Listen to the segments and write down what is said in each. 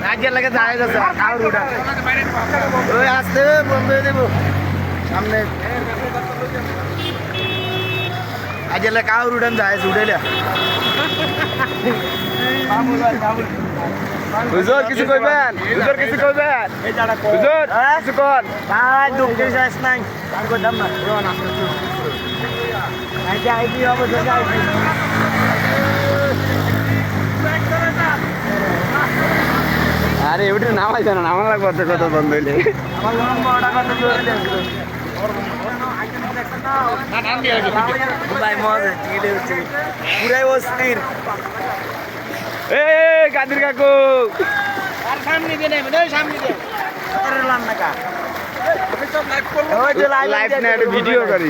রাজ্যের লাগে যায় যাচ্ছে কাউর উঠা ওই আসতে বন্ধ হয়ে দেবো সামনে আজকে কাউর উঠান যায় উঠেলে হুজুর কিছু কইবেন হুজুর কিছু কইবেন হুজুর কিছু কর ভাই দুঃখ শেষ নাই আর কইতাম না কোন আসলে আইডি আইডি হবে তো আইডি আরে ওটা নামাই জানো নামা লাগবে তো কত বন্ধ হইলে আমার লম্বাটা কত ধরে না নাম দিয়ে ভাই মজা টিকে হচ্ছে পুরাই অস্থির এ কাদির কাকু আর সামনে দিয়ে নেবে ওই সামনে দিয়ে করলাম না কা আমি সব লাইভ করব ওই যে লাইভ না একটা ভিডিও করি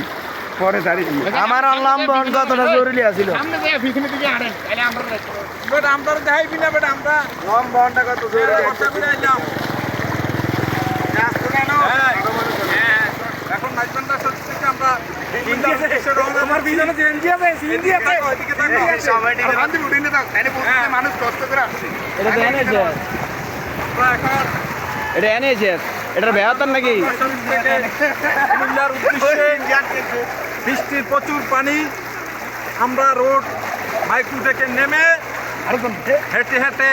পরে তারি আমার লম্বা কতটা জরুরি ছিল সামনে দিয়ে পিছনে দিকে আড়েন তাহলে আমরা বেটা আমরা দেখাই বিনা বেটা আমরা লম্বা কত জরুরি কথা করে আইলাম রাস্তা কেন এখন নাইজবান্ডা সত্যি আমরা আমার বিজনে জেনজি আছে সিনজি আছে ওইদিকে থাকো সবাই ঠিক আছে আমি উড়িয়ে দাও তাইলে মানুষ কষ্ট করে আসছে এটা এনেছে আমরা এখন এটা এনেছে এটার বেয়াতন নাকি কুমিল্লার উদ্দেশ্যে বৃষ্টির প্রচুর পানি আমরা রোড মাইক্রো থেকে নেমে হেঁটে হেঁটে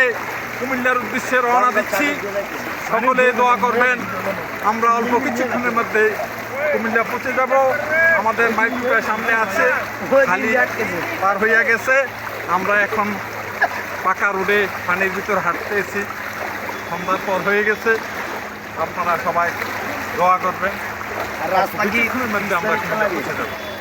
কুমিল্লার উদ্দেশ্যে রওনা দিচ্ছি সকলে দোয়া করবেন আমরা অল্প কিছুক্ষণের মধ্যে কুমিল্লা পৌঁছে যাব আমাদের মাইক্রোটা সামনে আছে খালি পার হইয়া গেছে আমরা এখন পাকা রোডে পানির ভিতর হাঁটতেছি সন্ধ্যার পর হয়ে গেছে আপনারা সবাই দোয়া করবেন আর রাস্তা কিছুক্ষণের মধ্যে আমরা কুমিল্লা পৌঁছে যাব